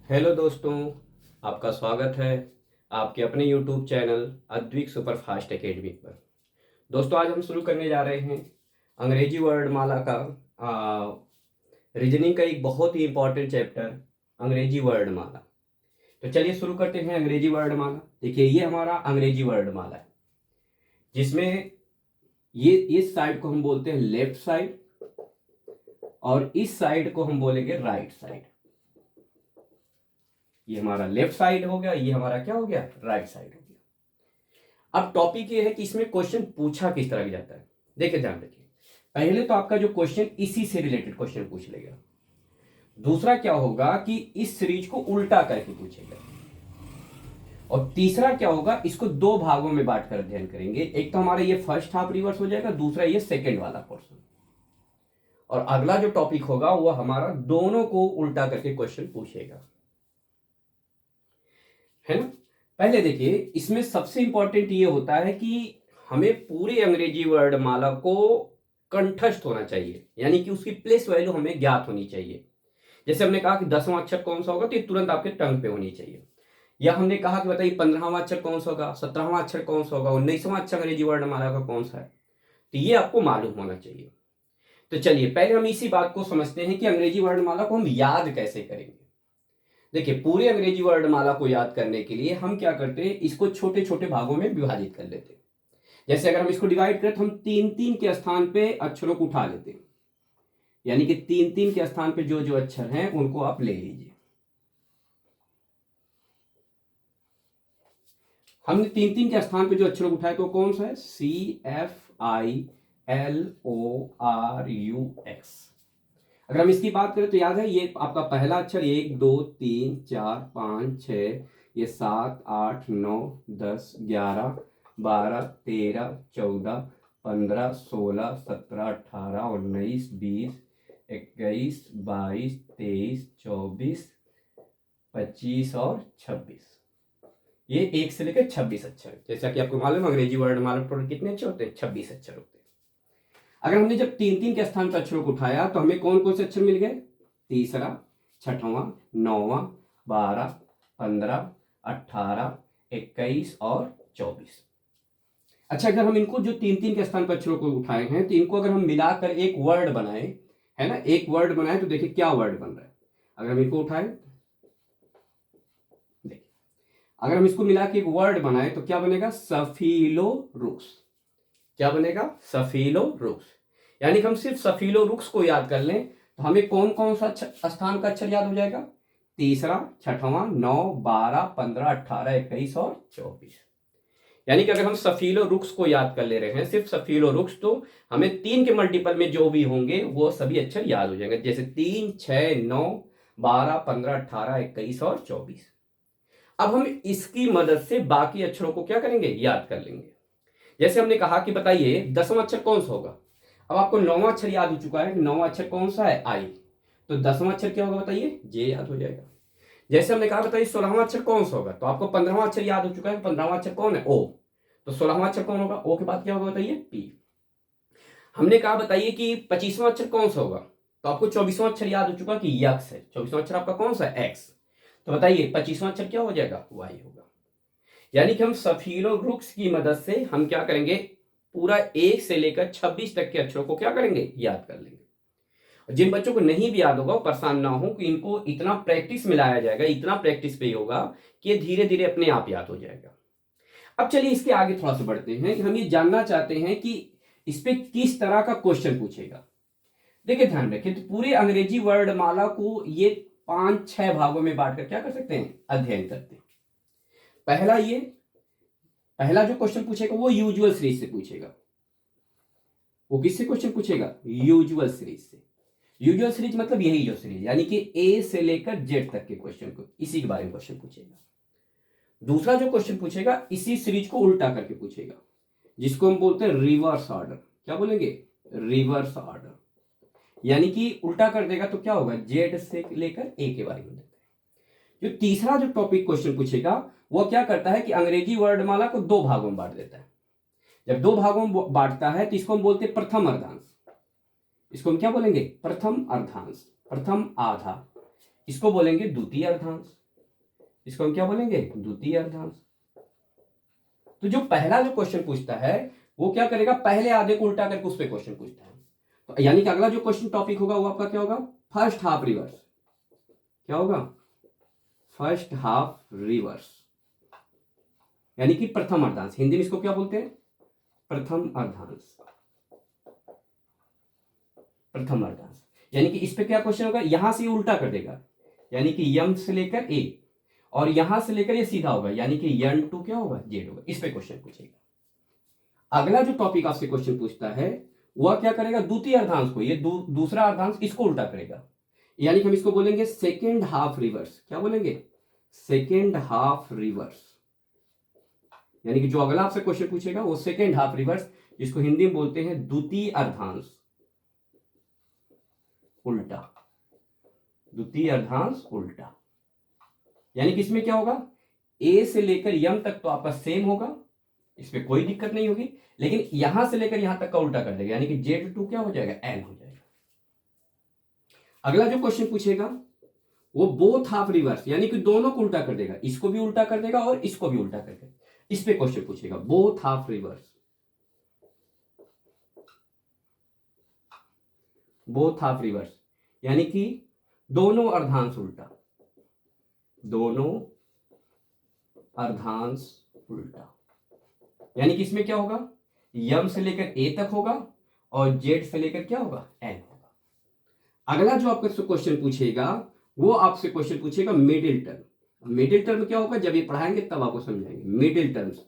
Hello दोस्तों, आपका स्वागत है आपके अपने YouTube channel Advik superfast academy पर। दोस्तों, आज हम शुरू करने जा रहे हैं अंग्रेजी वर्णमाला का रीजनिंग का एक बहुत ही इम्पोर्टेंट चैप्टर अंग्रेजी वर्णमाला। तो चलिए शुरू करते हैं अंग्रेजी वर्णमाला। देखिए, ये हमारा अंग्रेजी वर्णमाला है जिसमें ये इस साइड को हम बोलते हैं लेफ्ट साइड और इस साइड को हम बोलेंगे राइट साइड। ये हमारा लेफ्ट साइड हो गया, ये हमारा क्या हो गया, राइट साइड हो गया। अब टॉपिक ये है कि इसमें क्वेश्चन पूछा किस तरह जाता है। देखिए, ध्यान रखिए, पहले तो आपका जो क्वेश्चन इसी से रिलेटेड क्वेश्चन पूछ लेगा। दूसरा क्या होगा कि इस सीरीज को उल्टा करके पूछेगा। और तीसरा क्या होगा, इसको दो भागों में बांटकर अध्ययन करेंगे। एक तो हमारा ये फर्स्ट हाफ रिवर्स हो जाएगा, दूसरा ये सेकेंड वाला पोर्शन। और अगला जो टॉपिक होगा वो हमारा दोनों को उल्टा करके क्वेश्चन पूछेगा, है ना। पहले देखिए, इसमें सबसे इंपॉर्टेंट ये होता है कि हमें पूरे अंग्रेजी वर्णमाला को कंठस्थ होना चाहिए, यानी कि उसकी प्लेस वैल्यू हमें ज्ञात होनी चाहिए। जैसे हमने कहा कि 10वां अक्षर कौन सा होगा, तो ये तुरंत आपके टंग पे होनी चाहिए। या हमने कहा कि बताइए 15वां अक्षर कौन सा होगा, 17वां अक्षर कौन सा होगा, 19वां अक्षर अंग्रेजी वर्णमाला का कौन सा है, तो ये आपको मालूम होना चाहिए। तो चलिए पहले हम इसी बात को समझते हैं कि अंग्रेजी वर्णमाला को हम याद कैसे करेंगे। देखिए, पूरे अंग्रेजी वर्णमाला को याद करने के लिए हम क्या करते हैं, इसको छोटे छोटे भागों में विभाजित कर लेते हैं। जैसे अगर हम इसको डिवाइड करें तो हम 3-3 के स्थान पे अक्षरों को उठा लेते हैं, यानी कि 3-3 के स्थान पे जो जो अक्षर हैं उनको आप ले लीजिए। हमने 3-3 के स्थान पे जो अक्षरों को उठाए तो कौन सा है, CFILORUX। अगर हम इसकी बात करें तो याद है, ये आपका पहला अक्षर 1 2 3 4 5 6, ये 7 8 9 10 11 12 13 14 15 16 17 18 19 20 21 22 23 24 25 और 26। ये 1 से लेकर 26 अक्षर। जैसा कि आपको मालूम है अंग्रेजी वर्णमाला पर कितने अक्षर होते हैं, 26 अक्षर होते हैं। अगर हमने जब 3-3 के स्थान पर अक्षरों को उठाया तो हमें कौन कौन से अक्षर मिल गए, तीसरा, छठवां, 9वां, 12, 15, 18, 21 और 24। अच्छा, अगर हम इनको जो 3-3 के स्थान पर अक्षरों को उठाए हैं तो इनको अगर हम मिलाकर एक वर्ड बनाए, है ना, एक वर्ड बनाए, तो देखिए क्या वर्ड बन रहा है। अगर हम इनको उठाए, देखिए, अगर हम इसको मिला के एक वर्ड बनाए तो क्या बनेगा, सफीलोरुक्स। क्या बनेगा, सफीलोरुक्स। यानी कि हम सिर्फ सफीलोरुक्स को याद कर लें तो हमें कौन कौन सा स्थान का अक्षर याद हो जाएगा, तीसरा, छठवां, 9, 12, 15, 18, 21 और 24। यानी कि अगर हम सफीलोरुक्स को याद कर ले रहे हैं, सिर्फ सफीलोरुक्स, तो हमें 3 के मल्टीपल में जो भी होंगे वो सभी अक्षर याद हो जाएंगे। जैसे 3, 6, 9, 12, 15, 18, 21 और 24। अब हम इसकी मदद से बाकी अक्षरों को क्या करेंगे, याद कर लेंगे। जैसे हमने कहा कि बताइए 10वां अक्षर कौन सा होगा। अब आपको 9वां अक्षर याद हो चुका है कि 9वां अक्षर कौन सा है, आई। तो 10वां अक्षर क्या होगा, बताइए, जे याद हो जाएगा। जैसे हमने कहा बताइए 16वां अक्षर कौन सा होगा, तो आपको 15वां अक्षर याद हो चुका है, 15वां अक्षर कौन है, ओ। तो 16वां अक्षर कौन होगा, ओ के बाद क्या होगा, बताइए, पी। हमने कहा बताइए कि 25वां अक्षर कौन सा होगा, तो आपको 24वां अक्षर याद हो चुका कि यक्स है। 24वां अक्षर आपका कौन सा है, एक्स। तो बताइए 25वां अक्षर क्या हो जाएगा, वाई होगा। यानी कि हम सफीलोरुक्स की मदद से हम क्या करेंगे, पूरा 1 से लेकर 26 तक के अक्षरों को क्या करेंगे, याद कर लेंगे। जिन बच्चों को नहीं भी याद होगा परेशान ना हो, कि इनको इतना प्रैक्टिस में लाया जाएगा, इतना प्रैक्टिस पे होगा कि ये धीरे धीरे अपने आप याद हो जाएगा। अब चलिए इसके आगे थोड़ा सा बढ़ते हैं कि हम ये जानना चाहते हैं कि इस पे किस तरह का क्वेश्चन पूछेगा। देखिए, ध्यान रखें, तो पूरे अंग्रेजी वर्णमाला को ये 5-6 भागों में बांटकर क्या कर सकते हैं, अध्ययन करते हैं। पहला जो क्वेश्चन पूछेगा वो यूजुअल सीरीज से पूछेगा। वो किससे क्वेश्चन पूछेगा, यूजुअल सीरीज से। यूजुअल सीरीज मतलब यही जो सीरीज, यानी कि ए से लेकर जेड तक के क्वेश्चन को, इसी के बारे में क्वेश्चन पूछेगा। दूसरा जो क्वेश्चन पूछेगा इसी सीरीज को उल्टा करके पूछेगा, जिसको हम बोलते हैं रिवर्स ऑर्डर। क्या बोलेंगे, रिवर्स ऑर्डर। यानी कि उल्टा कर देगा तो क्या होगा, जेड से लेकर ए के बारे में देता है। जो तीसरा जो टॉपिक क्वेश्चन पूछेगा वो क्या करता है कि अंग्रेजी वर्णमाला को 2 भागों में बांट देता है। जब 2 भागों में बांटता है तो इसको हम बोलते हैं प्रथम अर्धांश। इसको हम क्या बोलेंगे, प्रथम अर्धांश, प्रथम आधा। इसको बोलेंगे द्वितीय अर्धांश। इसको हम क्या बोलेंगे? द्वितीय अर्धांश। तो जो पहला जो क्वेश्चन पूछता है वो क्या करेगा? पहले आधे को उल्टा करके उस पर क्वेश्चन पूछता है। तो यानी कि अगला जो क्वेश्चन टॉपिक होगा वो आपका क्या होगा? First half reverse. क्या होगा? फर्स्ट हाफ रिवर्स, यानी कि प्रथम अर्धांश। हिंदी में इसको क्या बोलते हैं? प्रथम अर्धांश। प्रथम अर्धांश यानी कि इस पे क्या क्वेश्चन होगा? यहां से उल्टा कर देगा, यानी कि यम से लेकर ए, और यहां से लेकर ये सीधा होगा, यानी कि यन टू क्या होगा? जेड होगा। इस पे क्वेश्चन पूछेगा। अगला जो टॉपिक आपसे क्वेश्चन पूछता है वह क्या करेगा? द्वितीय अर्धांश को, ये दूसरा अर्धांश, इसको उल्टा करेगा, यानी कि हम इसको बोलेंगे सेकेंड हाफ रिवर्स। क्या बोलेंगे? Second half reverse. यानी कि जो अगला आपसे क्वेश्चन पूछेगा वो सेकेंड हाफ रिवर्स, जिसको हिंदी में बोलते हैं द्वितीय अर्धांश उल्टा। द्वितीय अर्धांश उल्टा, यानी कि इसमें क्या होगा? ए से लेकर यम तक तो आपका सेम होगा, इसमें कोई दिक्कत नहीं होगी, लेकिन यहां से लेकर यहां तक का उल्टा कर देगा, यानी कि जेड टू क्या हो जाएगा? एन हो जाएगा। अगला जो क्वेश्चन पूछेगा वो बोथ हाफ रिवर्स, यानी कि दोनों को उल्टा कर देगा, इसको भी उल्टा कर देगा और इसको भी उल्टा कर देगा। इस पे क्वेश्चन पूछेगा both half reverse. Both half reverse यानी कि दोनों अर्धांश उल्टा। दोनों अर्धांश उल्टा, यानी कि इसमें क्या होगा? यम से लेकर ए तक होगा और जेड से लेकर क्या होगा? एन होगा। अगला जो आपको क्वेश्चन पूछेगा वो आपसे क्वेश्चन पूछेगा मिडिल टर्म। मिडिल टर्म क्या होगा? जब ये पढ़ाएंगे तब आपको समझाएंगे मिडिल टर्म्स।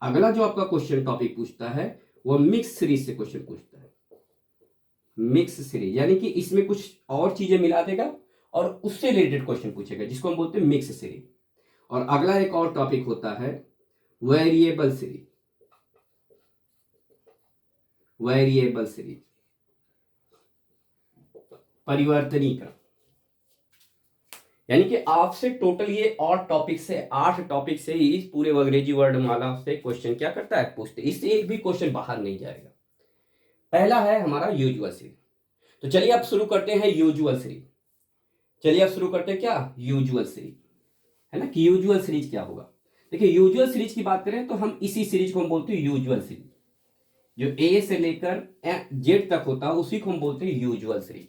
अगला जो आपका क्वेश्चन टॉपिक पूछता है वो मिक्स सीरीज से क्वेश्चन पूछता है। मिक्स सीरीज यानी कि इसमें कुछ और चीजें मिला देगा और उससे रिलेटेड क्वेश्चन पूछेगा, जिसको हम बोलते हैं मिक्स सीरीज। और अगला एक और टॉपिक होता है वेरिएबल सीरीज। वेरिएबल सीरीज, परिवर्तनीकरण, यानी कि आपसे टोटल ये और टॉपिक से 8 टॉपिक से ही इस पूरे अंग्रेजी वर्णमाला से क्वेश्चन क्या करता है? पूछते। इससे एक भी क्वेश्चन बाहर नहीं जाएगा। पहला है हमारा यूजुअल सीरीज। तो चलिए आप शुरू करते हैं यूजुअल सीरीज। चलिए आप शुरू करते हैं क्या? यूजुअल सीरीज, है ना कि यूजुअल सीरीज क्या होगा? देखिए यूजुअल सीरीज की बात करें तो हम इसी सीरीज को हम बोलते हैं यूजुअल सीरीज। जो ए से लेकर जेड तक होता है उसी को हम बोलते हैं यूजुअल सीरीज।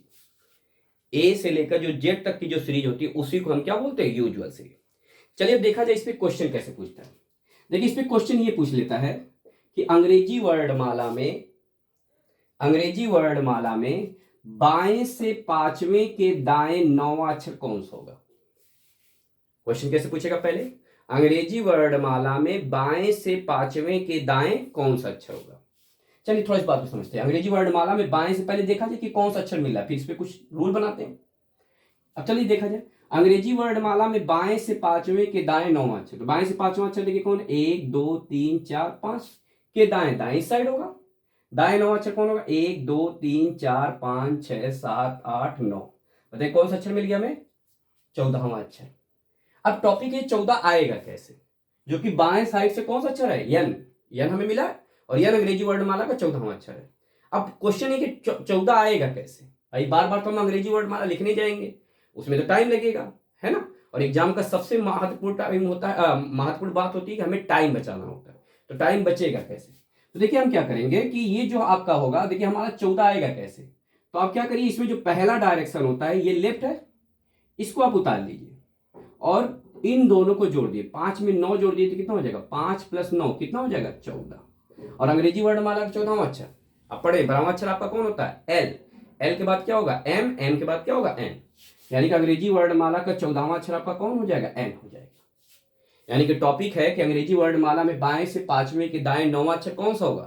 ए से लेकर जो जेड तक की जो सीरीज होती है उसी को हम क्या बोलते हैं? Usual series. चलिए अब देखा जाए इस पे क्वेश्चन कैसे पूछता है। देखिए इस पे क्वेश्चन ये पूछ लेता है कि अंग्रेजी वर्णमाला में बाएं से पांचवें के दाएं 9वां अक्षर कौन सा होगा? क्वेश्चन कैसे पूछेगा? पहले अंग्रेजी वर्णमाला में बाएं से पांचवें के दाएं कौन सा अक्षर होगा। चलिए थोड़ा इस बात को समझते हैं। अंग्रेजी वर्णमाला में बाएं से पहले देखा जाए कि कौन सा अक्षर मिल रहा है, फिर इस पे कुछ रूल बनाते हैं। अब चलिए देखा जाए अंग्रेजी वर्णमाला में बाएं से पांचवें के दाएं 9वां अक्षर। तो बाएं से पांचवां अक्षर देखिए कौन? 1 2 3 4 5 के दाएं दाएं साइड होगा। दाएं 9वां अक्षर कौन होगा? 1 2 3 4 5 6 7 8 9। बताइए कौन सा अक्षर मिल गया हमें? 14वां अक्षर। अब टॉपिक है 14 आएगा कैसे, जो कि बाएं साइड से कौन सा अक्षर है? यन। यन हमें मिला है और यन अंग्रेजी वर्णमाला का 14वां अक्षर है। अब क्वेश्चन है कि 14 आएगा कैसे? भाई बार बार तो हम अंग्रेजी वर्णमाला लिखने जाएंगे, उसमें तो टाइम लगेगा, है ना। और एग्जाम का सबसे महत्वपूर्ण टाइम होता है, महत्वपूर्ण बात होती है कि हमें टाइम बचाना होता है। तो टाइम बचेगा कैसे? तो देखिए हम क्या करेंगे कि ये जो आपका होगा, देखिए हमारा 14 आएगा कैसे। तो आप क्या करिए, इसमें जो पहला डायरेक्शन होता है ये लेफ्ट है, इसको आप उतार लीजिए और इन दोनों को जोड़ दिए। 5 में 9 जोड़ दिए तो कितना हो जाएगा? 5 + 9 कितना हो जाएगा? 14। और अंग्रेजी वर्णमाला का 14वां अक्षर अब पढ़े, 12वां अक्षर आपका कौन होता है? एल। एल के बाद क्या होगा? एम। एम के बाद क्या होगा? एन। यानी कि अंग्रेजी वर्णमाला का 14वां अक्षर आपका कौन हो जाएगा? एन हो जाएगा। यानी कि टॉपिक है कि अंग्रेजी वर्णमाला में बाएं से पांचवें के दाएं 9वां अक्षर कौन सा होगा।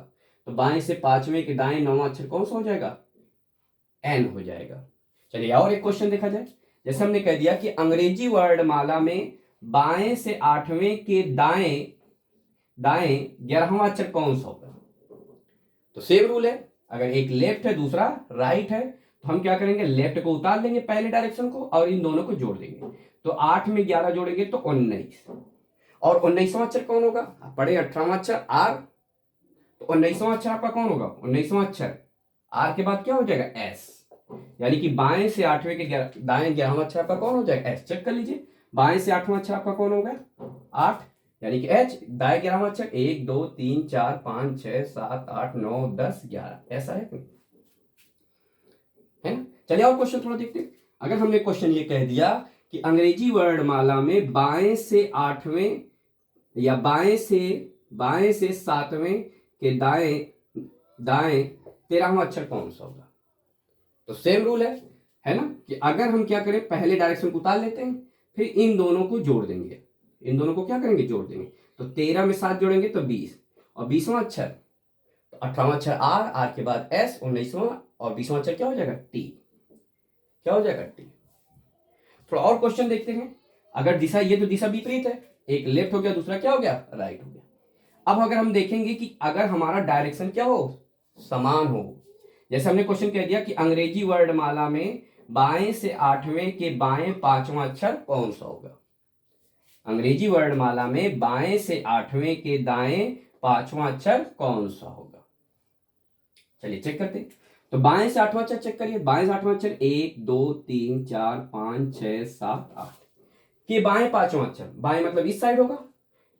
तो बाएं से पांचवें के दाएं 9वां अक्षर कौन सा हो जाएगा? एन हो जाएगा। चलिए और एक क्वेश्चन देखा जाए। जैसे हमने कह दिया कि अंग्रेजी वर्णमाला में बाएं से 8वें के दाएं दाएं 11वां अक्षर कौन सा होगा। तो सेम रूल है, अगर एक लेफ्ट है दूसरा राइट है तो हम क्या करेंगे? लेफ्ट को उतार लेंगे पहले डायरेक्शन को और इन दोनों को जोड़ देंगे। तो 8 में 11 जोड़ेंगे तो 19। और 19वां अक्षर कौन होगा? पढ़े 18वां अक्षर आर। तो 19वां अक्षर आपका कौन होगा? 19वां अक्षर आर के बाद क्या हो जाएगा? एस। यानी कि बाएं से आठवें के दाएं 11वां अक्षर आपका कौन हो जाएगा? एच। चेक कर लीजिए, बाएं से 8वां अक्षर आपका कौन होगा? 8, यानी कि एच। दाएं 11वां अक्षर 1 2 3 4 5 6 7 8 9 10 11, ऐसा है ना? चलिए और क्वेश्चन थोड़ा देखते हैं। अगर हमने क्वेश्चन ये कह दिया कि अंग्रेजी वर्णमाला में बाएं से 8वें या बाएं से 7वें के दाएं 13वां अक्षर कौन सा होगा? तो सेम रूल है ना, कि अगर हम क्या करें, पहले डायरेक्शन को उतार लेते हैं, फिर इन दोनों को जोड़ देंगे। इन दोनों को क्या करेंगे? जोड़ देंगे। तो 13 में 7 जोड़ेंगे तो 20, और 20वां अक्षर तो 18वां अक्षर आर, आर के बाद एस, 19वां, और 20वां अक्षर क्या हो जाएगा? टी। क्या हो जाएगा? टी। थोड़ा और क्वेश्चन देखते हैं। अगर दिशा, ये तो दिशा विपरीत है, एक लेफ्ट हो गया, दूसरा क्या हो गया? राइट हो गया। अब अगर हम देखेंगे कि अगर हमारा डायरेक्शन क्या हो? समान हो। जैसे हमने क्वेश्चन कह दिया कि अंग्रेजी वर्णमाला में बाएं से 8वें के बाएं 5वां अक्षर कौन सा होगा? अंग्रेजी वर्णमाला में बाएं से 8वें के दाएं 5वां अक्षर कौन सा होगा? चलिए चेक करते हैं। तो बाएं से 8वां अक्षर चेक करिए। बाएं से 8वां अक्षर 1 2 3 4 5 6 7 8 के बाएं 5वां अक्षर, बाएं मतलब इस साइड होगा,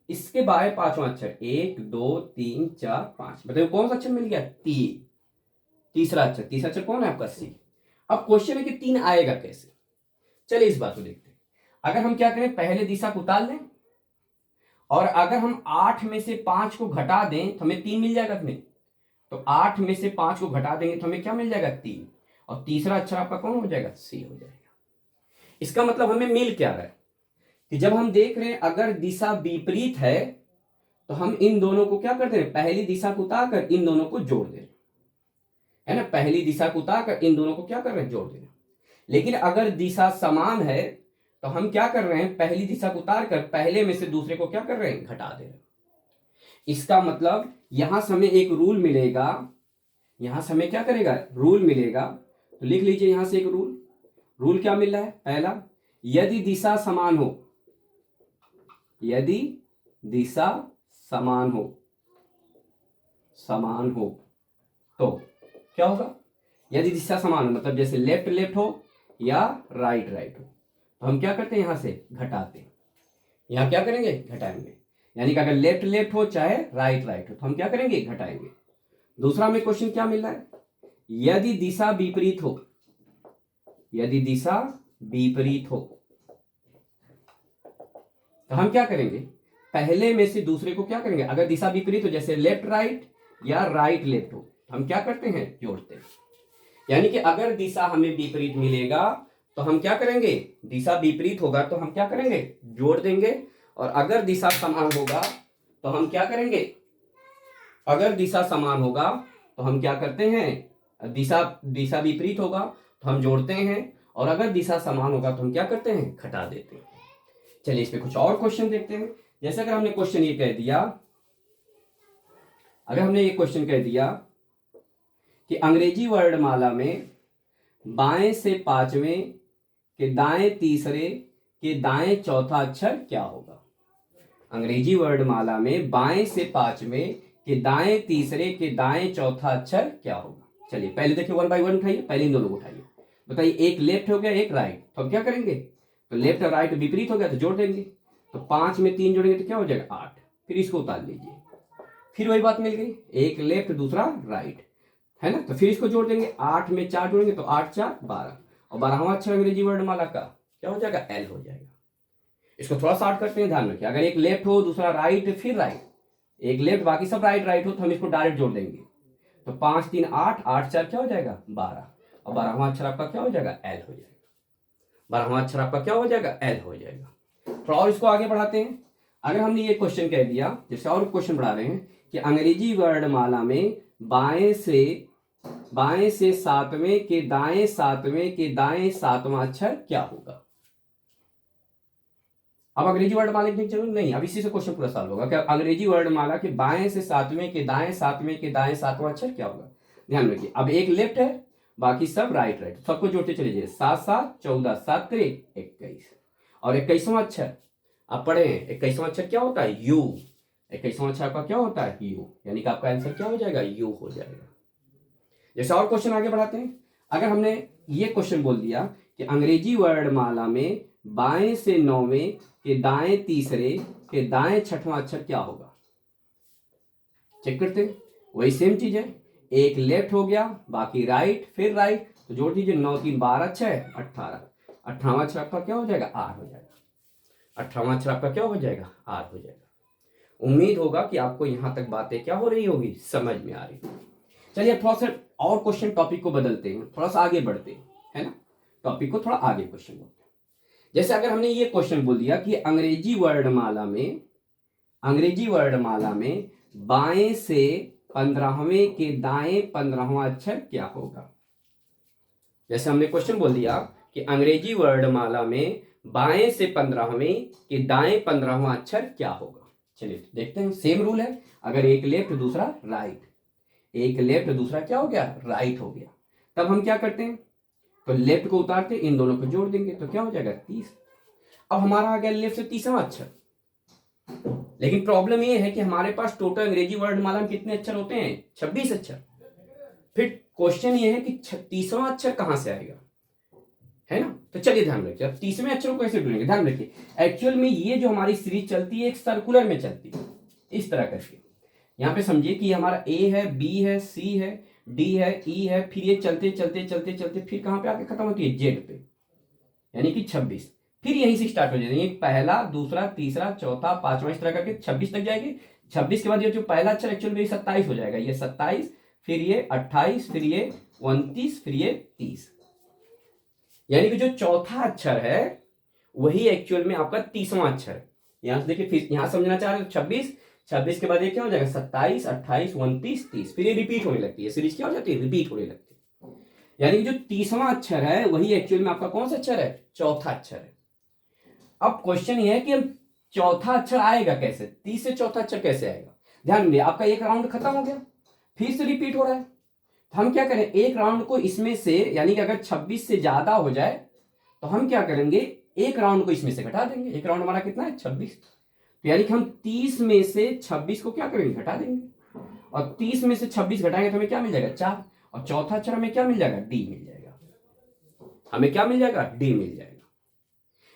इसके बाएं 5वां अक्षर 1 2 3 4 5, बताइए कौन सा अक्षर मिल गया? 3। तीसरा अक्षर कौन है आपका? सी। अब क्वेश्चन है कि 3 आएगा कैसे? चलिए इस बात को देखते हैं। अगर हम क्या करें, पहले दिशा को उतार लें, और अगर हम 8 में से 5 को घटा दें तो हमें 3 मिल जाएगा कि नहीं? तो 8 में से 5 को घटा देंगे तो हमें क्या मिल जाएगा? 3। और तीसरा अक्षर आपका कौन हो जाएगा? सी हो जाएगा। इसका मतलब हमें मिल क्या रहा है कि जब हम देख रहे हैं अगर दिशा विपरीत है तो हम इन दोनों को क्या करते हैं? पहली दिशा को उतारकर इन दोनों को जोड़ दे रहे है ना। पहली दिशा को उतारकर इन दोनों को क्या कर रहे हैं? जोड़ दे रहे। लेकिन अगर दिशा समान है तो हम क्या कर रहे हैं? पहली दिशा को उतारकर पहले में से दूसरे को क्या कर रहे हैं? घटा दे रहे हैं। इसका मतलब यहां से हमें एक रूल मिलेगा, यहां से हमें क्या करेगा? रूल मिलेगा। तो लिख लीजिए यहां से एक रूल क्या मिल रहा है? पहला, यदि दिशा समान हो, यदि दिशा समान हो तो क्या होगा? यदि दिशा समान हो मतलब जैसे लेफ्ट लेफ्ट हो या राइट राइट हो, तो हम क्या करते हैं? यहां से घटाते हैं। यहां क्या करेंगे? घटाएंगे। यानी कि अगर लेफ्ट लेफ्ट हो चाहे राइट राइट हो तो हम क्या करेंगे? घटाएंगे। दूसरा में क्वेश्चन क्या मिल रहा है? यदि दिशा विपरीत हो, यदि दिशा विपरीत हो तो हम क्या करेंगे? पहले में से दूसरे को क्या करेंगे? अगर दिशा विपरीत हो जैसे लेफ्ट राइट या राइट लेफ्ट हो तो हम क्या करते हैं? जोड़ते हैं। यानी कि अगर दिशा हमें विपरीत मिलेगा तो हम क्या करेंगे? दिशा विपरीत होगा तो हम क्या करेंगे? जोड़ देंगे। और अगर दिशा समान होगा तो हम क्या करेंगे? अगर दिशा समान होगा तो हम क्या करते हैं? दिशा विपरीत होगा तो हम जोड़ते हैं, और अगर दिशा समान होगा तो हम क्या करते हैं? घटा देते हैं। चलिए इस पे कुछ और क्वेश्चन देखते हैं। जैसे अगर हमने क्वेश्चन ये कह दिया, अगर हमने ये क्वेश्चन कह दिया कि अंग्रेजी वर्णमाला में बाएं से 5वें के दाएं तीसरे के दाएं चौथा अक्षर क्या होगा? अंग्रेजी वर्णमाला में बाएं से 5वें के दाएं तीसरे के दाएं चौथा अक्षर क्या होगा? चलिए पहले देखिए 1 बाय 1 उठाइए, पहले इन दोनों को उठाइए। बताइए, एक लेफ्ट हो गया एक राइट, तो हम क्या करेंगे? तो लेफ्ट और राइट विपरीत हो गया तो जोड़ देंगे। तो 5 में 3 जोड़ेंगे तो क्या हो जाएगा? 8। फिर इसको उतार लीजिए, फिर वही बात मिल गई, एक लेफ्ट दूसरा राइट, है ना। तो फिर इसको जोड़ देंगे, 8 में 4 जोड़ेंगे तो 8 4 12, और 12वां अक्षर अंग्रेजी वर्णमाला का क्या हो जाएगा? एल हो जाएगा। इसको थोड़ा शॉर्ट करते हैं, ध्यान रखिए। अगर एक लेफ्ट हो दूसरा राइट फिर राइट, एक लेफ्ट बाकी सब राइट राइट हो तो हम इसको डायरेक्ट जोड़ देंगे। तो 5 3 8, 8 4 क्या हो जाएगा? 12, और 12वां अक्षर आपका क्या हो जाएगा? एल हो जाएगा। 12वां अक्षर आपका क्या हो जाएगा? एल हो जाएगा। थोड़ा और इसको आगे बढ़ाते हैं। अगर हमने ये क्वेश्चन कह दिया, जैसे और क्वेश्चन बढ़ा रहे हैं कि अंग्रेजी वर्णमाला में बाएं से 7वें के दाएं 7वें के दाएं 7वां अक्षर क्या होगा? अब अंग्रेजी वर्णमाला की जरूरत नहीं, अब इसी से क्वेश्चन पूरा सॉल्व होगा। क्या अंग्रेजी वर्णमाला के बाएं से 7वें के दाएं 7वें के दाएं 7वां अक्षर क्या होगा? ध्यान रखिए, अब एक लेफ्ट है बाकी सब राइट राइट, सबको जोड़ते चले जाइए। 7 7 14, 7 3 21, और 21वां अक्षर आप पढ़े हैं। 21वां अक्षर क्या होता है? यू। 21वां अक्षर आपका क्या होता है? यू। यानी कि आपका आंसर क्या हो जाएगा? यू हो जाएगा। जैसे और क्वेश्चन आगे बढ़ाते हैं। अगर हमने ये क्वेश्चन बोल दिया कि अंग्रेजी वर्णमाला में बाएं से 9वें के दाएं तीसरे के दाएं छठवां अक्षर क्या होगा। चेक करते हैं, वही सेम चीज है, एक लेफ्ट हो गया, बाकी राइट, फिर राइट, तो जोड़ दीजिए, 9 3 12 6 18, 18वां अक्षर आपका क्या हो जाएगा, आर हो जाएगा। 18वां अक्षर आपका क्या हो जाएगा, आर हो जाएगा। उम्मीद होगा कि आपको यहां तक बातें क्या हो रही होगी, समझ में आ रही होगी। चलिए थोड़ा सा और क्वेश्चन, टॉपिक को बदलते हैं, थोड़ा सा आगे बढ़ते हैं, है ना, टॉपिक को थोड़ा आगे क्वेश्चन बोलते हैं। जैसे अगर हमने ये क्वेश्चन बोल दिया कि अंग्रेजी वर्णमाला में बाएं से 15वें के दाएं 15वां अक्षर क्या होगा। जैसे हमने क्वेश्चन बोल दिया कि अंग्रेजी वर्णमाला में बाएं से 15वें के दाएं 15वां अक्षर क्या होगा। चलिए देखते हैं, सेम रूल है, अगर एक लेफ्ट दूसरा राइट, एक लेफ्ट दूसरा क्या हो गया, राइट हो गया, तब हम क्या करते हैं, तो लेफ्ट को उतारते इन दोनों को जोड़ देंगे तो क्या हो जाएगा 30। अब हमारा आ गया लेफ्ट से 30वां अक्षर, लेकिन प्रॉब्लम ये है कि हमारे पास टोटल अंग्रेजी वर्णमाला में कितने अक्षर होते हैं, 26 अक्षर। फिर क्वेश्चन ये है कि 36वां अक्षर कहां से आएगा, है ना। तो चलिए ध्यान रखिए, अब 30वें अक्षरों को कैसे ढूंढेंगे, ध्यान रखिए। एक्चुअल में ये जो हमारी सीरीज चलती है एक सर्कुलर में चलती है, इस तरह करके। यहाँ पे समझिए कि हमारा ए है, बी है, सी है, डी है, ई है, फिर ये चलते चलते चलते चलते फिर कहां पे आके खत्म होती है, जेड पे, यानी कि 26। फिर यहीं से स्टार्ट हो जाएगी, पहला दूसरा तीसरा चौथा पांचवा, इस तरह करके 26 तक जाएगी। 26 के बाद ये जो पहला अक्षर एक्चुअल में 27 हो जाएगा, ये 27, फिर ये 28, फिर ये 29, फिर ये 30, यानी कि जो चौथा अक्षर है वही एक्चुअल में आपका 30वां अक्षर है। यहां से देखिए, फिर यहां समझना चाह रहे हो 26 के बाद ये क्या हो जाएगा, 27, 28, 29, 30, फिर ये रिपीट होने लगती है, सीरीज क्या हो जाती है, रिपीट होने लगती है। यानी कि जो 30वां अक्षर है वही एक्चुअल में आपका कौन सा अक्षर है, चौथा अक्षर है। अब क्वेश्चन ये है कि हम चौथा अक्षर आएगा कैसे, 30 से चौथा अक्षर कैसे आएगा। ध्यान दें, आपका एक राउंड खत्म हो गया, फिर से रिपीट हो रहा है, तो हम क्या करें, एक राउंड को इसमें से, यानी कि अगर 26 से ज्यादा हो जाए तो हम क्या करेंगे, एक राउंड को इसमें से घटा देंगे। एक राउंड हमारा कितना है, 26, तो यानी कि हम 30 में से 26 को क्या करेंगे, घटा देंगे, और 30 में से 26 घटाएंगे तो हमें क्या मिल जाएगा, 4, और चौथा अक्षर हमें क्या मिल जाएगा, डी मिल जाएगा। हमें क्या मिल जाएगा, डी मिल जाएगा।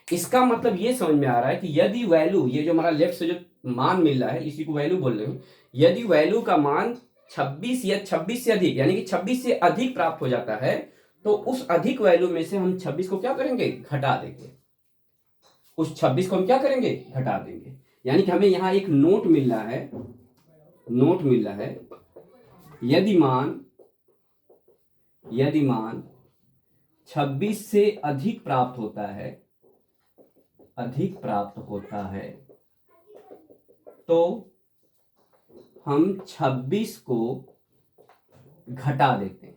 इसका मतलब ये समझ में आ रहा है कि यदि वैल्यू, ये जो हमारा लेफ्ट से जो मान मिल रहा है इसी को वैल्यू बोल रहे हैं, यदि वैल्यू का मान 26 या 26 से अधिक, यानी कि 26 से अधिक प्राप्त हो जाता है, तो उस अधिक वैल्यू में से हम 26 को क्या करेंगे, घटा देंगे। उस 26 को हम क्या करेंगे, घटा देंगे। यानी कि हमें यहां एक नोट मिल रहा है, यदि मान 26 से अधिक प्राप्त होता है, तो हम 26 को घटा देते हैं।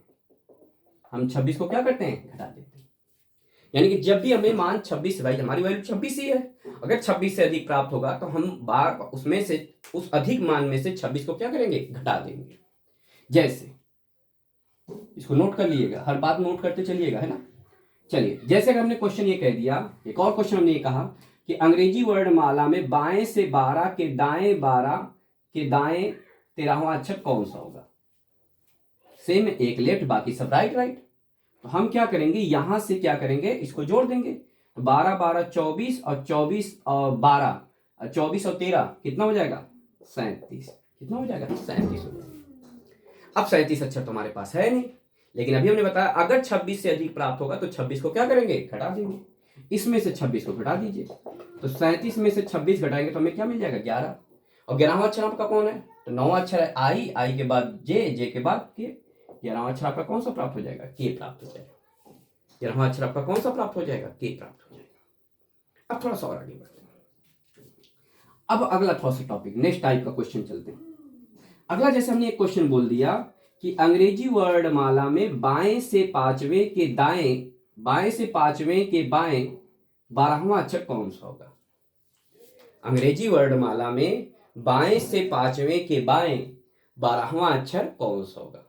हम 26 को क्या करते हैं, घटा देते हैं। यानी कि जब भी हमें मान 26, भाई हमारी वैल्यू 26 ही है, अगर 26 से अधिक प्राप्त होगा तो हम बार उसमें से, उस अधिक मान में से 26 को क्या करेंगे, घटा देंगे। जैसे इसको नोट कर लीजिएगा, हर बात नोट करते चलिएगा, है ना। चलिए, जैसे कि हमने क्वेश्चन ये कह दिया, एक और क्वेश्चन हमने ये कहा कि अंग्रेजी वर्णमाला में बाएं से 12 के दाएं 13वां अक्षर कौन सा होगा। सेम, एक लेफ्ट बाकी सब राइट। तो हम क्या करेंगे, यहां से क्या करेंगे, इसको जोड़ देंगे, 12 12 24, और 24 और 12, 24 और 13 कितना हो जाएगा, 37। कितना हो जाएगा, 37 हो जाएगा। अब 37 अक्षर तो हमारे पास है नहीं, लेकिन अभी हमने बताया अगर 26 से अधिक प्राप्त होगा तो 26 को क्या करेंगे, घटा देंगे। इसमें से 26 को घटा दीजिए, तो 37 में से 26 घटाएंगे तो हमें क्या मिल जाएगा, 11। और 11वां अक्षर आपका कौन है, तो 9वां अक्षर है आई के बाद जे के बाद के। 11वां अक्षर आपका कौन सा प्राप्त हो जाएगा, के प्राप्त हो जाएगा। 11वां अक्षर आपका कौन सा प्राप्त हो जाएगा, के प्राप्त हो जाएगा। अब थोड़ा सा और आगे बढ़ते हैं। अब अगला थोड़ा सा टॉपिक, नेक्स्ट टाइप का क्वेश्चन चलते हैं। अगला, जैसे हमने एक क्वेश्चन बोल दिया कि अंग्रेजी वर्णमाला में बाएं से पांचवें के बाएं 12वां अक्षर कौन सा होगा। अंग्रेजी वर्णमाला में बाएं से पांचवें के बाएं 12वां अक्षर कौन सा होगा।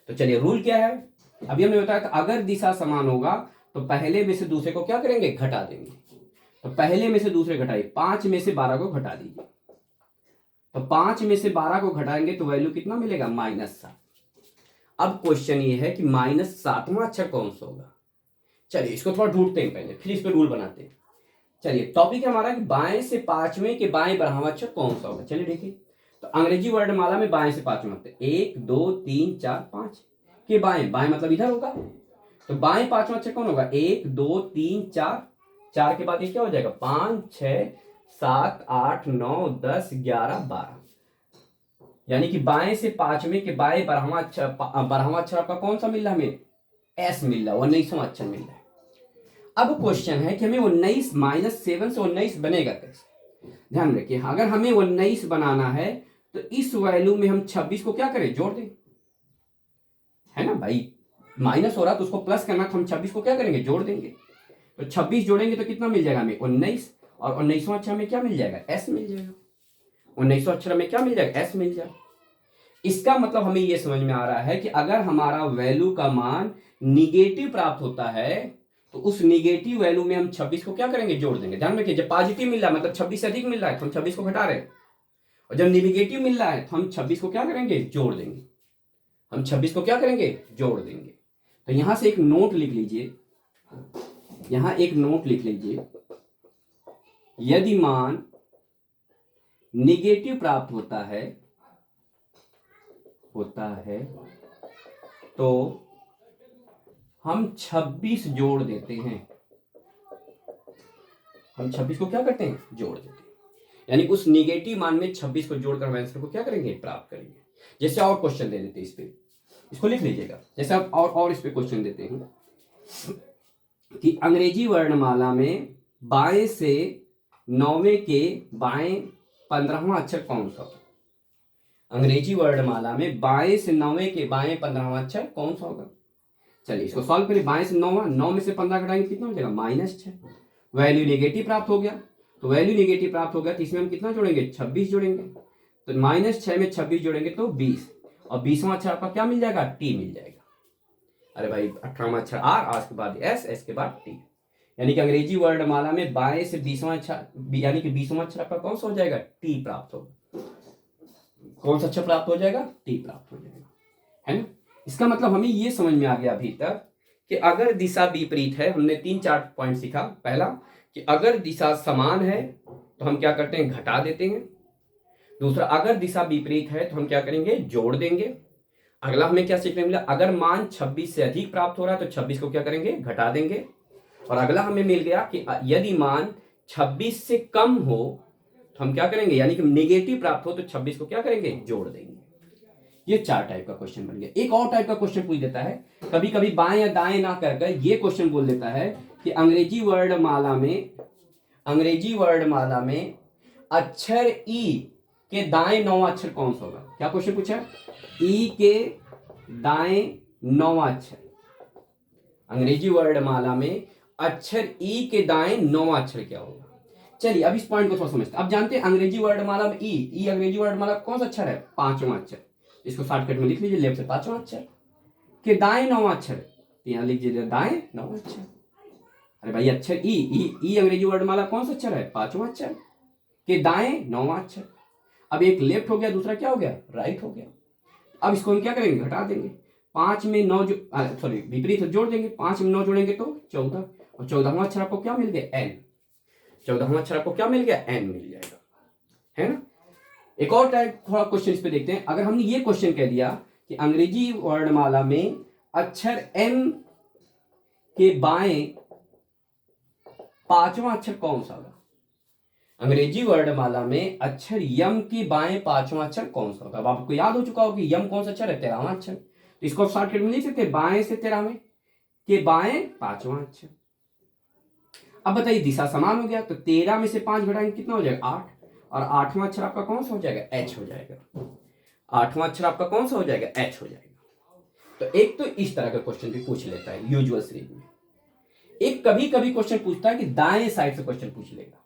तो चलिए, रूल क्या है, अभी हमने बताया था अगर दिशा समान होगा तो पहले में से दूसरे को क्या करेंगे, घटा देंगे। तो पहले में से दूसरे घटाइए, 5 में से 12 को घटा दीजिए, तो 5 में से 12 को घटाएंगे तो वैल्यू कितना मिलेगा, -7। अब क्वेश्चन ये है कि -7वां अक्षर कौन सा होगा। चलिए इसको थोड़ा ढूंढते हैं पहले, फिर इस पर रूल बनाते हैं। चलिए टॉपिक है हमारा कि बाएं से पांचवें के बाएं बारहवां अक्षर कौन सा होगा। चलिए देखिए, तो अंग्रेजी वर्णमाला में बाएं से पांचवें होते हैं, 1 2 3 4 5 के बाएं, बाएं मतलब इधर होगा, तो बाएं पांचवा अक्षर कौन होगा, 1 2 3 4, 4 के बाद ये क्या हो जाएगा, 5 6 7 8 9 10 11 12, यानी कि बाएं से पांचवें के बाएं बारहवां अक्षर आपका कौन सा मिल रहा है, हमें एस मिल रहा है, 19वां अक्षर मिल रहा है। अब क्वेश्चन है कि हमें 19 -7 से 19 बनेगा कैसे। ध्यान रखिए, अगर हमें 19 बनाना है तो इस वैल्यू में हम 26 को क्या करें, जोड़ दें, है ना भाई, माइनस हो रहा तो उसको प्लस करना, तो हम 26 को क्या करेंगे, जोड़ देंगे। तो 26 जोड़ेंगे तो कितना मिल जाएगा हमें, 19, और 19वां अक्षर में क्या मिल जाएगा, एस मिल जाएगा, 19वां अक्षर में क्या मिल जाएगा, एस मिल जाएगा। इसका मतलब हमें यह समझ में आ रहा है कि अगर हमारा वैल्यू का मान निगेटिव प्राप्त होता है तो उस निगेटिव वैल्यू में हम 26 को क्या करेंगे, जोड़ देंगे। ध्यान रखिए, जब पॉजिटिव मिल रहा है मतलब 26 से अधिक मिल रहा है तो हम 26 को घटा रहे हैं, और जब निगेटिव मिल रहा है तो हम 26 को क्या करेंगे, जोड़ देंगे। हम 26 को क्या करेंगे, जोड़ देंगे। तो यहां से एक नोट लिख लीजिए, यहां एक नोट लिख लीजिए, यदि मान निगेटिव प्राप्त होता है तो हम 26 जोड़ देते हैं, हम 26 को क्या करते हैं, जोड़ देते हैं, यानी उस निगेटिव मान में 26 को जोड़कर हम आंसर को क्या करेंगे, प्राप्त करेंगे। जैसे और क्वेश्चन दे देते हैं इस पे, इसको लिख लीजिएगा, जैसे आप और इस पे क्वेश्चन देते हैं कि अंग्रेजी वर्णमाला में बाएं से 9वें के बाएं 15वां अक्षर कौन सा। अंग्रेजी वर्णमाला में बाएं से 9वें के बाएं 15वां अक्षर कौन सा होगा। चलिए इसको सॉल्व करिए, बाएं से 9 में से 15 घटाएंगे कितना हो जाएगा, -6। वैल्यू नेगेटिव प्राप्त हो गया, तो वैल्यू नेगेटिव प्राप्त हो गया तो इसमें हम कितना जोड़ेंगे, 26 जोड़ेंगे, तो -6 में 26 जोड़ेंगे तो 20, और 20वां अक्षर आपका क्या मिल जाएगा, टी मिल जाएगा। अरे भाई 18वां अक्षर आर के बाद एस के बाद टी, यानी कि अंग्रेजी वर्णमाला में बाएं से 20वां अक्षर, यानी कि 20वां अक्षर आपका कौन सा हो जाएगा, टी प्राप्त होगा। कौन सा अक्षर प्राप्त हो जाएगा, टी प्राप्त हो जाएगा, है ना। इसका मतलब हमें यह समझ में आ गया अभी तक कि अगर दिशा विपरीत है, हमने 3-4 पॉइंट सीखा। पहला कि अगर दिशा समान है तो हम क्या करते हैं, घटा देते हैं। दूसरा, अगर दिशा विपरीत है तो हम क्या करेंगे, जोड़ देंगे। अगला हमें क्या सीखने मिला, अगर मान 26 से अधिक प्राप्त हो रहा है तो 26 को क्या करेंगे, घटा देंगे। और अगला हमें मिल गया कि यदि मान 26 से कम हो तो हम क्या करेंगे, यानी कि नेगेटिव प्राप्त हो तो 26 को क्या करेंगे, जोड़ देंगे। ये 4 टाइप का क्वेश्चन बन गया। एक और टाइप का क्वेश्चन पूछ देता है, कभी कभी बाएं या दाएं ना करके ये क्वेश्चन बोल देता है कि अंग्रेजी वर्णमाला में अक्षर ई के दाएं 9वां अक्षर कौन सा होगा। क्या क्वेश्चन पूछा है, ई के दाएं 9वां अक्षर, अंग्रेजी वर्णमाला में अक्षर ई के दाएं 9वां अक्षर क्या होगा। चलिए अब इस पॉइंट को थोड़ा समझते हैं। अब जानते हैं अंग्रेजी वर्णमाला में ई अंग्रेजी वर्णमाला कौन सा अक्षर है, 5वां अक्षर। इसको शॉर्टकट में लिख लीजिए, लेफ्ट से 5वां अक्षर के दाएं 9वां अक्षर, यहां लिख दीजिए दाएं 9वां अक्षर। अरे भाई अक्षर ई अंग्रेजी वर्णमाला कौन सा अक्षर है, 5वां अक्षर के दाएं 9वां अक्षर। अब एक लेफ्ट हो गया, दूसरा क्या हो गया, राइट हो गया। अब इसको हम क्या करेंगे, घटा देंगे। 5 में 9 सॉरी विपरीत जोड़ देंगे, 5 में 9 जोड़ेंगे तो 14, और 14वां अक्षर आपको क्या मिल गया, एन। 14वां अक्षर आपको क्या मिल गया, एन मिल जाएगा, है ना। एक और टाइप थोड़ा क्वेश्चन इस पे देखते हैं। अगर हमने ये क्वेश्चन कह दिया कि अंग्रेजी वर्णमाला में अक्षर एम के बाएं 5वां अक्षर कौन सा होगा। अंग्रेजी वर्णमाला में अक्षर यम के बाएं 5वां अक्षर कौन सा होगा। अब आपको याद हो चुका होगा कि यम कौन सा अक्षर है, 13वां अक्षर। तो इसको आप शॉर्टकट में लिख सकते हैं, बाएं से 13वें के बाएं 5वां अक्षर। अब बताइए दिशा समान हो गया तो 13 में से 5 घटाएंगे कितना हो जाएगा, 8, और 8वां अक्षर आपका कौन सा हो जाएगा, एच हो जाएगा। 8वां अक्षर आपका कौन सा हो जाएगा, एच हो जाएगा। तो एक तो इस तरह का क्वेश्चन भी पूछ लेता है यूजुअल सीरीज में। एक कभी कभी क्वेश्चन पूछता है कि दाएं साइड से क्वेश्चन पूछ लेगा।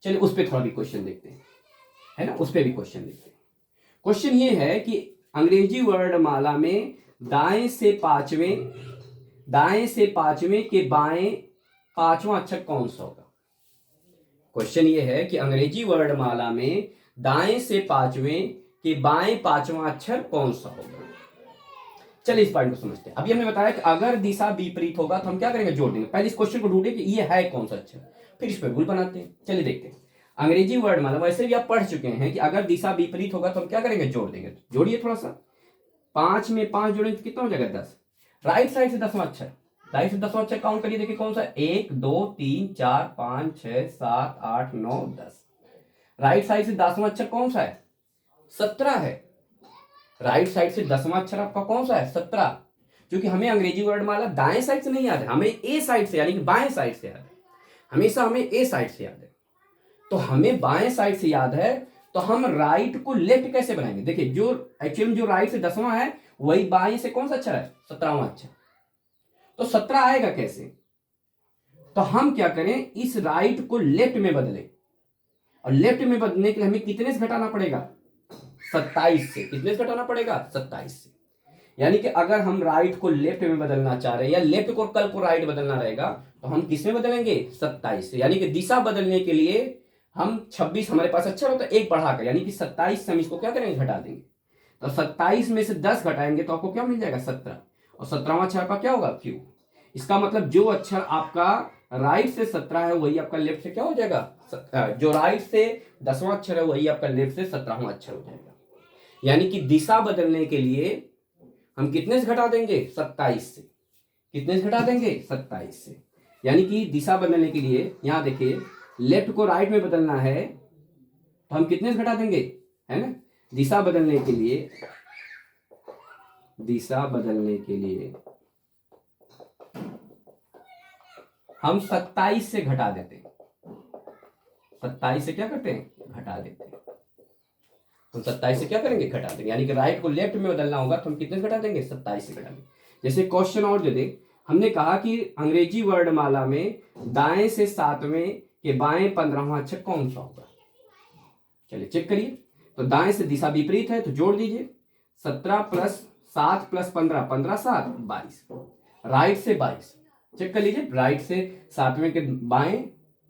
चलिए उस पर थोड़ा भी क्वेश्चन देखते हैं, है ना, उस पर भी क्वेश्चन देखते हैं। क्वेश्चन ये है कि अंग्रेजी वर्णमाला में दाएं से पांचवें के बाएं 5वां अक्षर कौन सा होगा। क्वेश्चन ये है कि अंग्रेजी वर्णमाला में दाएं से 5वें के बाएं 5वां अक्षर कौन सा होगा। चलिए इस पॉइंट को समझते हैं। अभी हमने बताया कि अगर दिशा विपरीत होगा तो हम क्या करेंगे, जोड़ देंगे। पहले इस क्वेश्चन को ढूंढे कि ये है कौन सा अक्षर, फिर इस पर रूल बनाते हैं। चलिए देखते हैं। अंग्रेजी वर्ड मतलब वैसे भी आप पढ़ चुके हैं कि अगर दिशा विपरीत होगा तो हम क्या करेंगे, जोड़ देंगे। जोड़िए थोड़ा सा, 5 में 5 जोड़ेंगे तो कितना हो जाएगा, 10। राइट साइड से 10वां अक्षर, राइट से 10वां अक्षर काउंट करिए, देखिए कौन सा, 1 2 3 4 5 6 7 8 9 10। राइट साइड से 10वां अक्षर कौन सा है, 17 है। राइट साइड से 10वां अक्षर आपका कौन सा है, 17। क्योंकि हमें अंग्रेजी वर्ड माला दाएं साइड से नहीं याद है, हमें ए साइड से यानी कि बाएं साइड से याद है। हमेशा हमें ए साइड से याद है, तो हमें बाएं साइड से याद है, तो हम राइट को लेफ्ट कैसे बनाएंगे। देखिए जो एक्चुअली में जो राइट से 10वां है वही बाएं से कौन सा अक्षर है, 17वां अक्षर। तो 17 आएगा कैसे, तो हम क्या करें, इस राइट को लेफ्ट में बदलें। और लेफ्ट में बदलने के लिए हमें कितने से घटाना पड़ेगा, 27 से। कितने से घटाना पड़ेगा, 27 से। यानी कि अगर हम राइट को लेफ्ट में बदलना चाह रहे हैं या लेफ्ट को कल को राइट बदलना रहेगा तो हम किस में बदलेंगे, 27 से। यानी कि दिशा बदलने के लिए हम 26 हमारे पास अक्षर होता है, एक बढ़ाकर, यानी कि 27 से हम इसको क्या करेंगे, घटा देंगे। तो 27 में से 10 घटाएंगे तो आपको क्या मिल जाएगा, 17। और 17वां अक्षर आपका क्या होगा, क्यू। इसका मतलब जो अक्षर आपका राइट से 17 है वही आपका लेफ्ट से क्या हो जाएगा, जो राइट से 10वां अक्षर है वही आपका लेफ्ट से 17वां अक्षर हो जाएगा। यानी कि दिशा बदलने के लिए हम कितने से घटा देंगे, 27 से। कितने से घटा देंगे, 27 से। यानी कि दिशा बदलने के लिए यहां देखिए, लेफ्ट को राइट में बदलना है तो हम कितने से घटा देंगे, है ना। दिशा बदलने के लिए, दिशा बदलने के लिए हम 27 से घटा देते हैं। 27 से क्या करते हैं, घटा देते हैं। हम 27 से क्या करेंगे, घटा देंगे। यानी कि राइट को लेफ्ट में बदलना होगा तो हम कितने से घटा देंगे, 27 से घटा देंगे। जैसे क्वेश्चन और दे दे, हमने कहा कि अंग्रेजी वर्णमाला में दाएं से 7वें के बाएं 15वां अक्षर कौन सा होगा। चलिए चेक करिए। तो दाएं से दिशा विपरीत है तो जोड़ दीजिए, 17 प्लस 7 प्लस 15, 15 7 22। राइट से 22, चेक कर लीजिए। राइट से 7वें के बाएं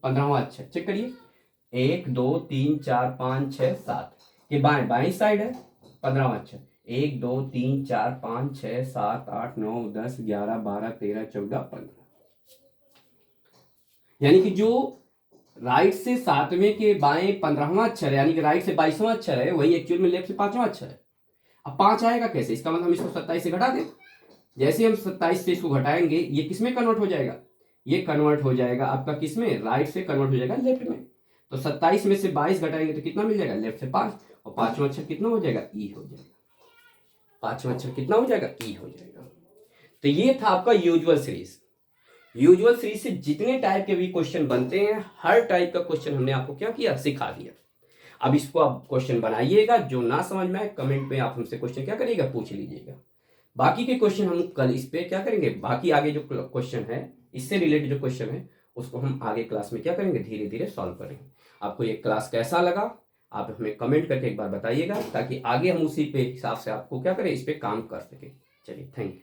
15वां अक्षर, चेक करिए, 1 2 3 4 5 6 7 के बाएं, बाएं साइड है 15वां अक्षर, 1 2 3 4 5 6 7 8 9 10 11 12 13 14 15। यानी कि जो राइट से 7वें के बाएं 15वां अक्षर है, यानी कि राइट से 22वां अक्षर है, वही एक्चुअल में लेफ्ट से 5वां अक्षर है। अब 5 आएगा कैसे, इसका मतलब हम इसको 27 से घटा दें। जैसे हम 27 से इसको घटाएंगे, ये किसमें कन्वर्ट हो जाएगा, ये कन्वर्ट हो जाएगा आपका किसमें, राइट से कन्वर्ट हो जाएगा लेफ्ट में। तो 27 में से 22 घटाएंगे तो कितना मिल जाएगा, लेफ्ट से 5। और 5वां अक्षर कितना हो जाएगा, ई हो जाएगा। 5वां अक्षर कितना हो जाएगा, ई हो जाएगा। तो ये था आपका यूजुअल सीरीज। यूजुअल सीरीज से जितने टाइप के भी क्वेश्चन बनते हैं, हर टाइप का क्वेश्चन हमने आपको क्या किया, सिखा दिया। अब इसको आप क्वेश्चन बनाइएगा, जो ना समझ में आए कमेंट पे आप हमसे क्वेश्चन क्या करिएगा, पूछ लीजिएगा। बाकी के क्वेश्चन हम कल इस पे क्या करेंगे, बाकी आगे जो क्वेश्चन है इससे रिलेटेड जो क्वेश्चन है उसको हम आगे क्लास में क्या करेंगे, धीरे धीरे सॉल्व करेंगे। आपको ये क्लास कैसा लगा आप हमें कमेंट करके एक बार बताइएगा, ताकि आगे हम उसी पे हिसाब से आपको क्या करें, इस पे काम कर सके। चलिए थैंक यू।